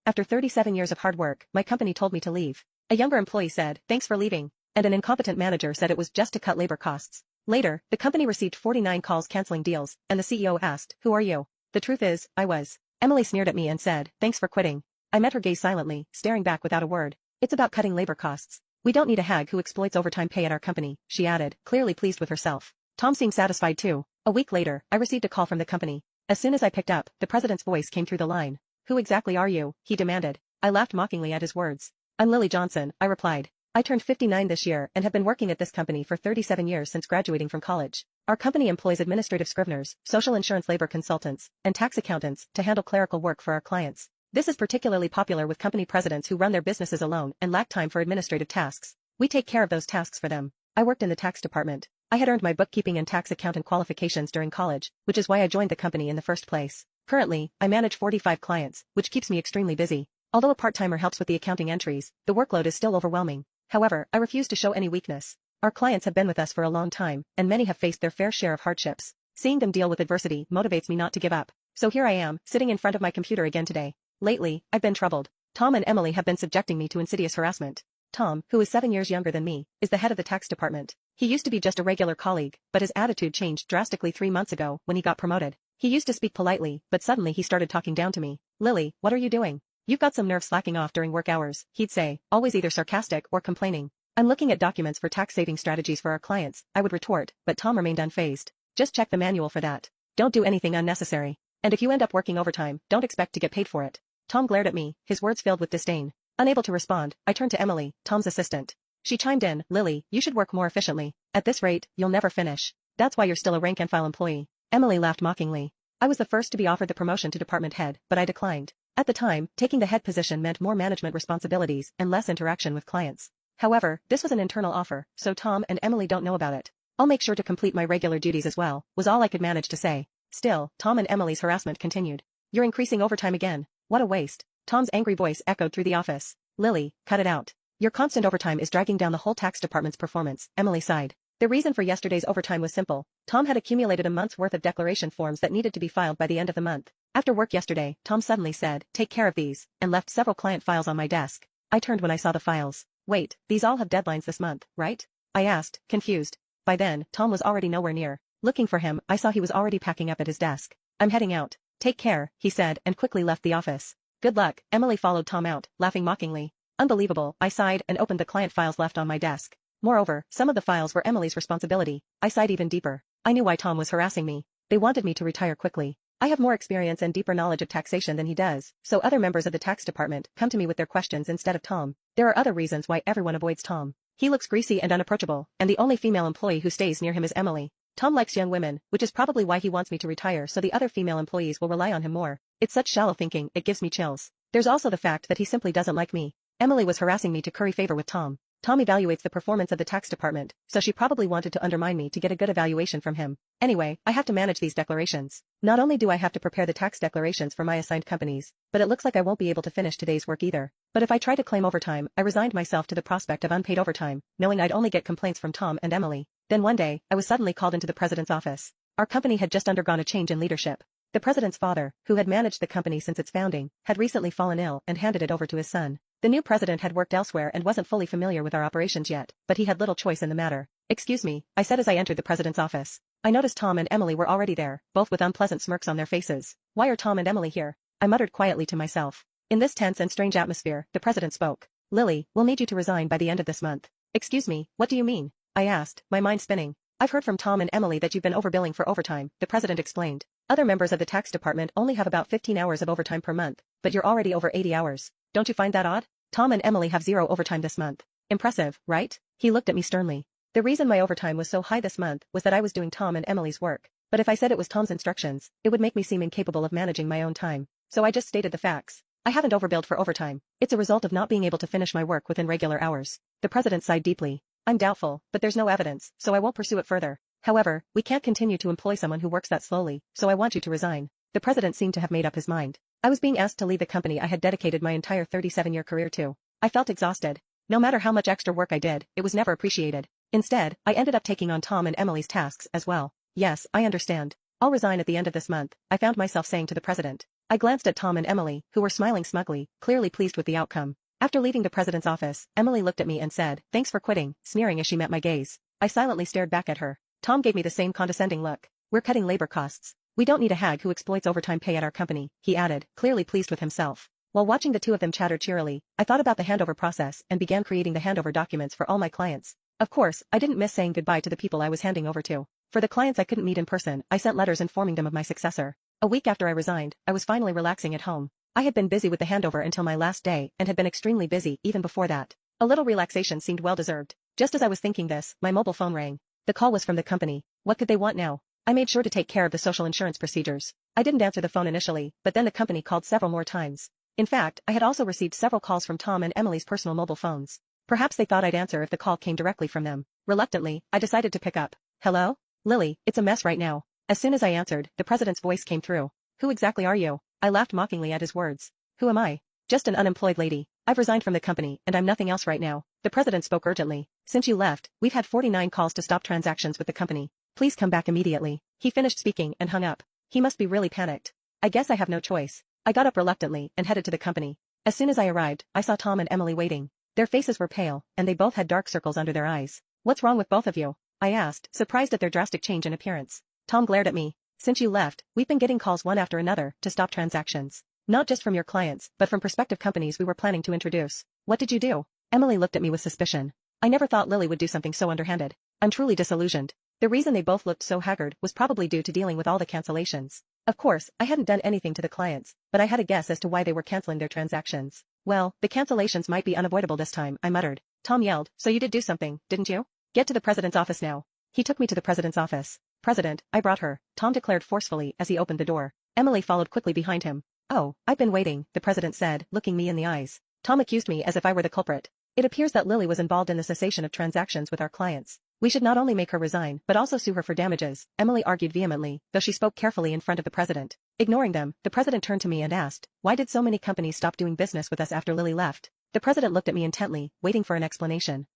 After 37 years of hard work, my company told me to leave. A younger employee said, "Thanks for leaving." And an incompetent manager said it was just to cut labor costs. Later, the company received 49 calls canceling deals, and the CEO asked, "Who are you?" The truth is, I was. Emily sneered at me and said, "Thanks for quitting." I met her gaze silently, staring back without a word. "It's about cutting labor costs. We don't need a hag who exploits overtime pay at our company," she added, clearly pleased with herself. Tom seemed satisfied too. A week later, I received a call from the company. As soon as I picked up, the president's voice came through the line. "Who exactly are you?" he demanded. I laughed mockingly at his words. "I'm Lily Johnson," I replied. "I turned 59 this year and have been working at this company for 37 years since graduating from college. Our company employs administrative scriveners, social insurance labor consultants, and tax accountants to handle clerical work for our clients. This is particularly popular with company presidents who run their businesses alone and lack time for administrative tasks. We take care of those tasks for them." I worked in the tax department. I had earned my bookkeeping and tax accountant qualifications during college, which is why I joined the company in the first place. Currently, I manage 45 clients, which keeps me extremely busy. Although a part-timer helps with the accounting entries, the workload is still overwhelming. However, I refuse to show any weakness. Our clients have been with us for a long time, and many have faced their fair share of hardships. Seeing them deal with adversity motivates me not to give up. So here I am, sitting in front of my computer again today. Lately, I've been troubled. Tom and Emily have been subjecting me to insidious harassment. Tom, who is 7 years younger than me, is the head of the tax department. He used to be just a regular colleague, but his attitude changed drastically 3 months ago when he got promoted. He used to speak politely, but suddenly he started talking down to me. "Lily, what are you doing? You've got some nerve slacking off during work hours," he'd say, always either sarcastic or complaining. "I'm looking at documents for tax-saving strategies for our clients," I would retort, but Tom remained unfazed. "Just check the manual for that. Don't do anything unnecessary. And if you end up working overtime, don't expect to get paid for it." Tom glared at me, his words filled with disdain. Unable to respond, I turned to Emily, Tom's assistant. She chimed in, "Lily, you should work more efficiently. At this rate, you'll never finish. That's why you're still a rank-and-file employee." Emily laughed mockingly. I was the first to be offered the promotion to department head, but I declined. At the time, taking the head position meant more management responsibilities and less interaction with clients. However, this was an internal offer, so Tom and Emily don't know about it. "I'll make sure to complete my regular duties as well," was all I could manage to say. Still, Tom and Emily's harassment continued. "You're increasing overtime again. What a waste." Tom's angry voice echoed through the office. "Lily, cut it out. Your constant overtime is dragging down the whole tax department's performance," Emily sighed. The reason for yesterday's overtime was simple. Tom had accumulated a month's worth of declaration forms that needed to be filed by the end of the month. After work yesterday, Tom suddenly said, "Take care of these," and left several client files on my desk. I turned when I saw the files. "Wait, these all have deadlines this month, right?" I asked, confused. By then, Tom was already nowhere near. Looking for him, I saw he was already packing up at his desk. "I'm heading out. Take care," he said and quickly left the office. "Good luck," Emily followed Tom out, laughing mockingly. Unbelievable, I sighed and opened the client files left on my desk. Moreover, some of the files were Emily's responsibility. I sighed even deeper. I knew why Tom was harassing me. They wanted me to retire quickly. I have more experience and deeper knowledge of taxation than he does, so other members of the tax department come to me with their questions instead of Tom. There are other reasons why everyone avoids Tom. He looks greasy and unapproachable, and the only female employee who stays near him is Emily. Tom likes young women, which is probably why he wants me to retire so the other female employees will rely on him more. It's such shallow thinking, it gives me chills. There's also the fact that he simply doesn't like me. Emily was harassing me to curry favor with Tom. Tom evaluates the performance of the tax department, so she probably wanted to undermine me to get a good evaluation from him. Anyway, I have to manage these declarations. Not only do I have to prepare the tax declarations for my assigned companies, but it looks like I won't be able to finish today's work either. But if I try to claim overtime, I resigned myself to the prospect of unpaid overtime, knowing I'd only get complaints from Tom and Emily. Then one day, I was suddenly called into the president's office. Our company had just undergone a change in leadership. The president's father, who had managed the company since its founding, had recently fallen ill and handed it over to his son. The new president had worked elsewhere and wasn't fully familiar with our operations yet, but he had little choice in the matter. "Excuse me," I said as I entered the president's office. I noticed Tom and Emily were already there, both with unpleasant smirks on their faces. "Why are Tom and Emily here?" I muttered quietly to myself. In this tense and strange atmosphere, the president spoke. "Lily, we'll need you to resign by the end of this month." "Excuse me, what do you mean?" I asked, my mind spinning. "I've heard from Tom and Emily that you've been overbilling for overtime," the president explained. "Other members of the tax department only have about 15 hours of overtime per month, but you're already over 80 hours. Don't you find that odd? Tom and Emily have 0 overtime this month. Impressive, right?" He looked at me sternly. The reason my overtime was so high this month was that I was doing Tom and Emily's work. But if I said it was Tom's instructions, it would make me seem incapable of managing my own time. So I just stated the facts. I haven't overbilled for overtime. It's a result of not being able to finish my work within regular hours. The president sighed deeply. "I'm doubtful, but there's no evidence, so I won't pursue it further. However, we can't continue to employ someone who works that slowly, so I want you to resign." The president seemed to have made up his mind. I was being asked to leave the company I had dedicated my entire 37-year career to. I felt exhausted. No matter how much extra work I did, it was never appreciated. Instead, I ended up taking on Tom and Emily's tasks as well. "Yes, I understand. I'll resign at the end of this month," I found myself saying to the president. I glanced at Tom and Emily, who were smiling smugly, clearly pleased with the outcome. After leaving the president's office, Emily looked at me and said, "Thanks for quitting," sneering as she met my gaze. I silently stared back at her. Tom gave me the same condescending look. "We're cutting labor costs. We don't need a hag who exploits overtime pay at our company," he added, clearly pleased with himself. While watching the two of them chatter cheerily, I thought about the handover process and began creating the handover documents for all my clients. Of course, I didn't miss saying goodbye to the people I was handing over to. For the clients I couldn't meet in person, I sent letters informing them of my successor. A week after I resigned, I was finally relaxing at home. I had been busy with the handover until my last day and had been extremely busy even before that. A little relaxation seemed well-deserved. Just as I was thinking this, my mobile phone rang. The call was from the company. What could they want now? I made sure to take care of the social insurance procedures. I didn't answer the phone initially, but then the company called several more times. In fact, I had also received several calls from Tom and Emily's personal mobile phones. Perhaps they thought I'd answer if the call came directly from them. Reluctantly, I decided to pick up. "Hello? Lily, it's a mess right now." As soon as I answered, the president's voice came through. "Who exactly are you?" I laughed mockingly at his words. "Who am I? Just an unemployed lady. I've resigned from the company and I'm nothing else right now." The president spoke urgently. "Since you left, we've had 49 calls to stop transactions with the company. Please come back immediately." He finished speaking and hung up. He must be really panicked. I guess I have no choice. I got up reluctantly and headed to the company. As soon as I arrived, I saw Tom and Emily waiting. Their faces were pale, and they both had dark circles under their eyes. "What's wrong with both of you?" I asked, surprised at their drastic change in appearance. Tom glared at me. "Since you left, we've been getting calls one after another to stop transactions. Not just from your clients, but from prospective companies we were planning to introduce. What did you do?" Emily looked at me with suspicion. I never thought Lily would do something so underhanded. I'm truly disillusioned. The reason they both looked so haggard was probably due to dealing with all the cancellations. Of course, I hadn't done anything to the clients, but I had a guess as to why they were canceling their transactions. "Well, the cancellations might be unavoidable this time," I muttered. Tom yelled, "So you did do something, didn't you? Get to the president's office now." He took me to the president's office. "President, I brought her," Tom declared forcefully as he opened the door. Emily followed quickly behind him. "Oh, I've been waiting," the president said, looking me in the eyes. Tom accused me as if I were the culprit. "It appears that Lily was involved in the cessation of transactions with our clients. We should not only make her resign but also sue her for damages," Emily argued vehemently, though she spoke carefully in front of the president. Ignoring them, the president turned to me and asked, "Why did so many companies stop doing business with us after Lily left?" The president looked at me intently, waiting for an explanation.